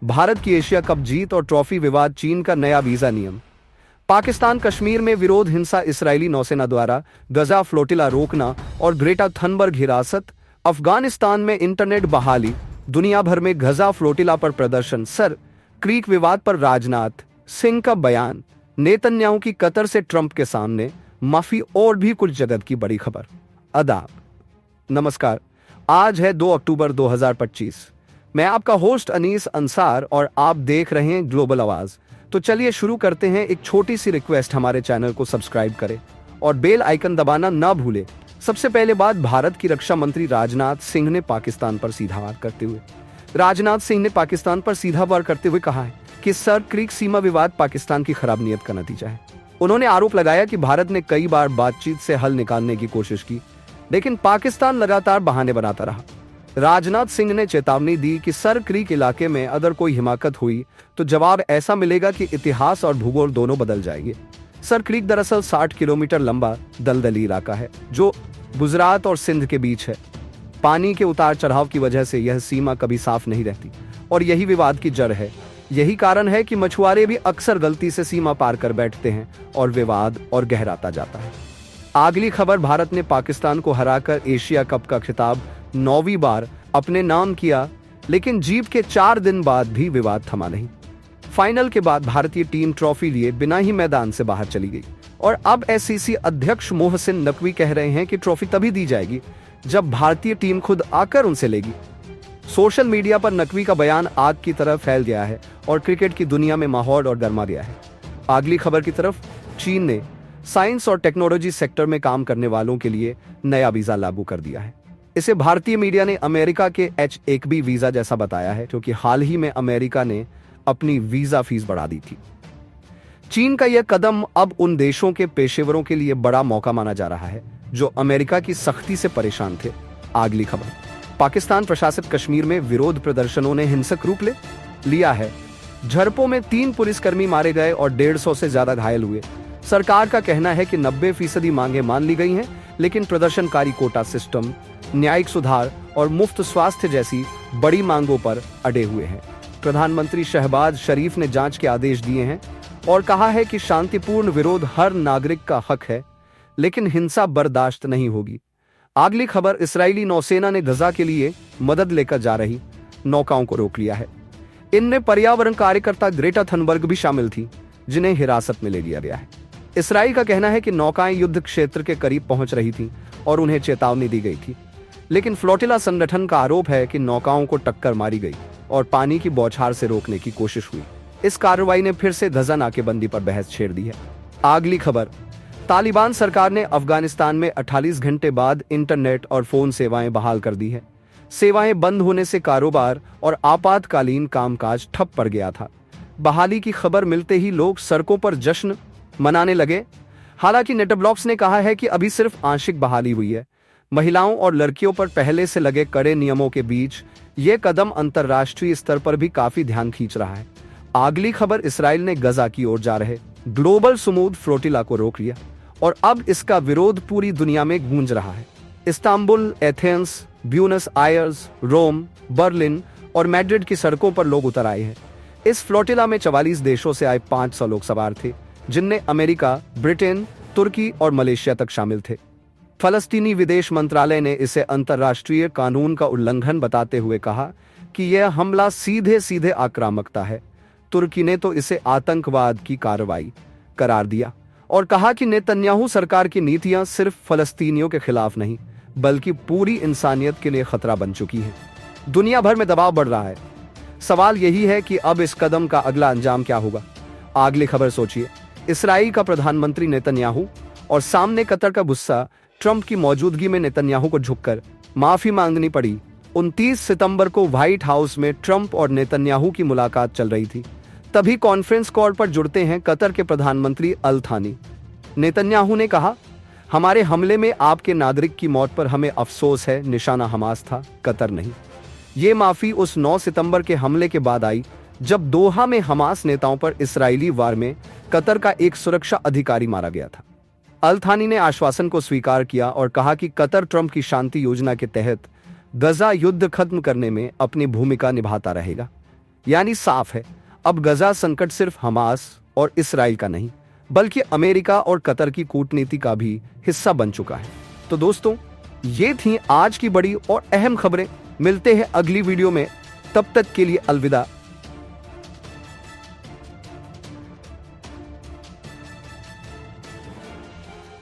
भारत की Asia cup जीत और trophy विवाद, चीन का नया वीजा नियम, पाकिस्तान कश्मीर में विरोध, हिंसा, इसराइली नौसेना द्वारा गजा फ्लोटिला रोकना और ग्रेटा थनबर्ग हिरासत, अफगानिस्तान में इंटरनेट बहाली, दुनिया भर में गजा फ्लोटिला पर प्रदर्शन, सर क्रीक विवाद पर राजनाथ सिंह का बयान, नेतन्याहू की कतर से ट्रंप के सामने माफी और भी कुछ जगत की बड़ी खबर। आदाब, नमस्कार। आज है 2 अक्टूबर 2025। मैं आपका होस्ट अनीस अंसार और आप देख रहे हैं ग्लोबल आवाज। तो चलिए शुरू करते हैं। एक छोटी सी रिक्वेस्ट, हमारे चैनल को सब्सक्राइब करें और बेल आइकन दबाना ना भूलें। सबसे पहले बात, भारत की रक्षा मंत्री राजनाथ सिंह ने पाकिस्तान पर सीधा वार करते हुए कहा है कि सर क्रीक सीमा विवाद पाकिस्तान की खराब नीयत का नतीजा है। उन्होंने आरोप लगाया कि भारत ने कई बार बातचीत से हल निकालने की कोशिश की, लेकिन पाकिस्तान लगातार बहाने बनाता रहा। राजनाथ सिंह ने चेतावनी दी कि सर क्रीक इलाके में अगर कोई हिमाकत हुई तो जवाब ऐसा मिलेगा कि इतिहास और भूगोल दोनों बदल जाएंगे। सर क्रीक दरअसल 60 किलोमीटर लंबा दलदली इलाका है जो गुजरात और सिंध के बीच है। पानी के उतार चढ़ाव की वजह से यह सीमा कभी साफ नहीं रहती और यही विवाद की जड़ है। यही कारण है कि मछुआरे भी अक्सर गलती से सीमा पार कर बैठते हैं और विवाद और गहराता जाता है। अगली खबर, भारत ने पाकिस्तान को हराकर एशिया कप का खिताब 9वीं बार अपने नाम किया, लेकिन जीत के 4 दिन बाद भी विवाद थमा नहीं। फाइनल के बाद भारतीय टीम ट्रॉफी लिए बिना ही मैदान से बाहर चली गई और अब एससीसी अध्यक्ष मोहसिन नकवी कह रहे हैं कि ट्रॉफी तभी दी जाएगी जब भारतीय टीम खुद आकर उनसे लेगी। सोशल मीडिया पर नकवी का बयान आग की तरह फैल गया है और क्रिकेट की दुनिया में माहौल और गर्मा गया है। अगली खबर की तरफ, चीन ने साइंस और टेक्नोलॉजी सेक्टर में काम करने वालों के लिए नया वीजा लागू कर दिया है। इसे भारतीय मीडिया ने अमेरिका के H-1B वीजा जैसा बताया है, क्योंकि हाल ही में अमेरिका ने अपनी वीजा फीस बढ़ा दी थी। चीन का यह कदम अब उन देशों के पेशेवरों के लिए बड़ा मौका माना जा रहा है जो अमेरिका की सख्ती से परेशान थे। अगली खबर, पाकिस्तान प्रशासित कश्मीर में विरोध प्रदर्शनों ने हिंसक रूप ले लिया है। झड़पों में 3 पुलिसकर्मी मारे गए और 150 से ज्यादा घायल हुए। सरकार का कहना है कि 90% मांगे मान ली गई हैं, लेकिन प्रदर्शनकारी कोटा सिस्टम, न्यायिक सुधार और मुफ्त स्वास्थ्य जैसी बड़ी मांगों पर अड़े हुए हैं। प्रधानमंत्री शहबाज शरीफ ने जांच के आदेश दिए हैं और कहा है कि शांतिपूर्ण विरोध हर नागरिक का हक है, लेकिन हिंसा बर्दाश्त नहीं होगी। अगली खबर, इसराइली नौसेना ने गजा के लिए मदद लेकर जा रही नौकाओं को रोक लिया है। इनमें पर्यावरण कार्यकर्ता ग्रेटा थनबर्ग भी शामिल थी, जिन्हें हिरासत में ले लिया गया है। इसराइल का कहना है कि नौकाएं युद्ध क्षेत्र के करीब पहुंच रही थीं और उन्हें चेतावनी दी गई थी, लेकिन फ्लोटिला संगठन का आरोप है कि नौकाओं को टक्कर मारी गई और पानी की बौछार से रोकने की कोशिश हुई। इस कार्रवाई ने फिर से गजा नाकेबंदी पर बहस छेड़ दी है। अगली खबर, तालिबान सरकार ने अफगानिस्तान में 48 घंटे बाद इंटरनेट और फोन सेवाएं बहाल कर दी है। सेवाएं बंद होने से कारोबार और आपातकालीन कामकाज ठप पड़ गया था। बहाली की खबर मिलते ही लोग सड़कों पर जश्न मनाने लगे। हालांकि नेटब्लॉक्स ने कहा है कि अभी सिर्फ आंशिक बहाली हुई है। महिलाओं और लड़कियों पर पहले से लगे कड़े नियमों के बीच ये कदम अंतर्राष्ट्रीय स्तर पर भी काफी ध्यान खींच रहा है। अगली खबर, इसराइल ने गजा की ओर जा रहे ग्लोबल स्मूथ फ्लोटिला को रोक लिया और अब इसका विरोध पूरी दुनिया में गूंज रहा है। इस्तांबुल, एथेंस, ब्यूनस आयर्स, रोम, बर्लिन और मैड्रिड की सड़कों पर लोग उतर आए हैं। इस फ्लोटिला में 44 देशों से आए 500 लोग सवार थे, जिनमें अमेरिका, ब्रिटेन, तुर्की और मलेशिया तक शामिल थे। फलस्तीनी विदेश मंत्रालय ने इसे अंतर्राष्ट्रीय कानून का उल्लंघन बताते हुए कहा कि यह हमला सीधे सीधे आक्रामकता है। तुर्की ने तो इसे आतंकवाद की कार्रवाई करार दिया और कहा कि नेतन्याहू सरकार की नीतियां सिर्फ फलस्तीनियों के खिलाफ नहीं, बल्कि पूरी इंसानियत के लिए खतरा बन चुकी हैं। दुनिया भर में दबाव बढ़ रहा है। सवाल यही है कि अब इस कदम का अगला अंजाम क्या होगा। अगली खबर सोचिए, इसराइल का प्रधानमंत्री नेतन्याहू और सामने कतर का गुस्सा, ट्रंप की मौजूदगी में नेतन्याहू को झुककर माफी मांगनी पड़ी। 29 सितंबर को व्हाइट हाउस में ट्रंप और नेतन्याहू की मुलाकात चल रही थी। तभी कॉन्फ्रेंस कॉल पर जुड़ते हैं कतर के प्रधानमंत्री अल थानी। नेतन्याहू ने कहा, हमारे हमले में आपके नागरिक की मौत पर हमें अफसोस है, निशाना हमास था, कतर नहीं। ये माफी उस 9 सितंबर के हमले के बाद आई जब दोहा में हमास नेताओं पर इस्राएली वार में कतर का एक सुरक्षा अधिकारी मारा गया था। अल थानी ने आश्वासन को स्वीकार किया और कहा कि कतर ट्रंप की शांति योजना के तहत गजा युद्ध खत्म करने में अपनी भूमिका निभाता रहेगा। यानी साफ है, अब गजा संकट सिर्फ हमास और इसराइल का नहीं बल्कि अमेरिका और कतर की कूटनीति का भी हिस्सा बन चुका है। तो दोस्तों, ये थी आज की बड़ी और अहम खबरें। मिलते हैं अगली वीडियो में, तब तक के लिए अलविदा।